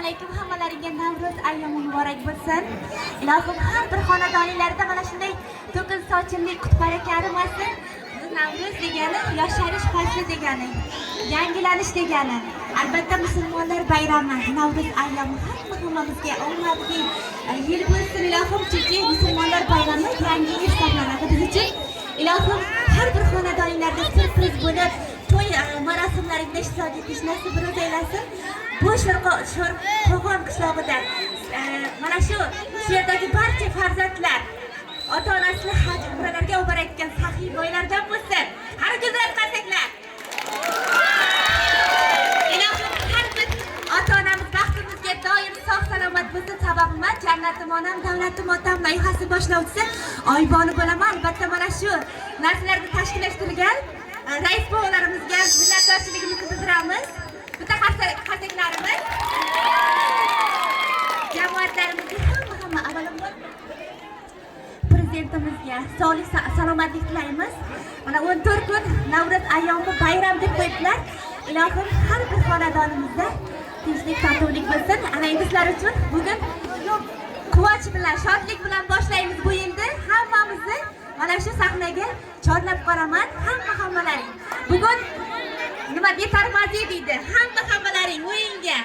alaykum, hammalaringga Navro'z ayyomi muborak bo'lsin. Ilohim har bir xonadoningizda mana shunday to'kin sochinli qutbaraka arimasin. Navro'z degani yosharish fasli degani, yangilanish degani. Albatta musulmonlar bayrami, Navro'z ayyomi hammamizga omadli yil bo'lsin ilohim, chunki musulmonlar bayrami yangi yil hisoblanadi biz uchun. Ilohim har bir xonadoningizda sirpriz bo'lib to'y marosimlaringda ishtirok etish nasib eylesin. Bu Qo'qon qishlog'ida mana shu yerdagi barcha farzandlar ota-onasini haj umralarga olib borayotgan saxiy boylardan bo'lsin. Har go'zal qarsaklar. Ilohim har bir ota-onamiz baxtimizga doim sog' salomat bo'lsin. Sababim jannatim onam, davlatim otam loyihasi boshlovchisi Oyboni bo'laman. Albatta mana shu narsalarni tashkillashtirgan rais bolarimizga minnatdorchiligimizni bildiramiz. Bitta qarsaklarimiz jamoatlarimizga hamma avvalambor prezidentimizga sog'lik salomatlik tilaymiz. Mana 14 kun Navro'z ayyomi bayram deb qo'yibdilar. Ilohim har bir xonadonimizda tinchlik, totuvlik bo'lsin. Ana endi sizlar uchun bugun quvonch bilan, shodlik bilan boshlaymiz bu yilni. Hammamizni mana shu sahnaga chorlab qo'raman. Hammalaring bugun nima betarmazi deydi. Hammalaring o'yinga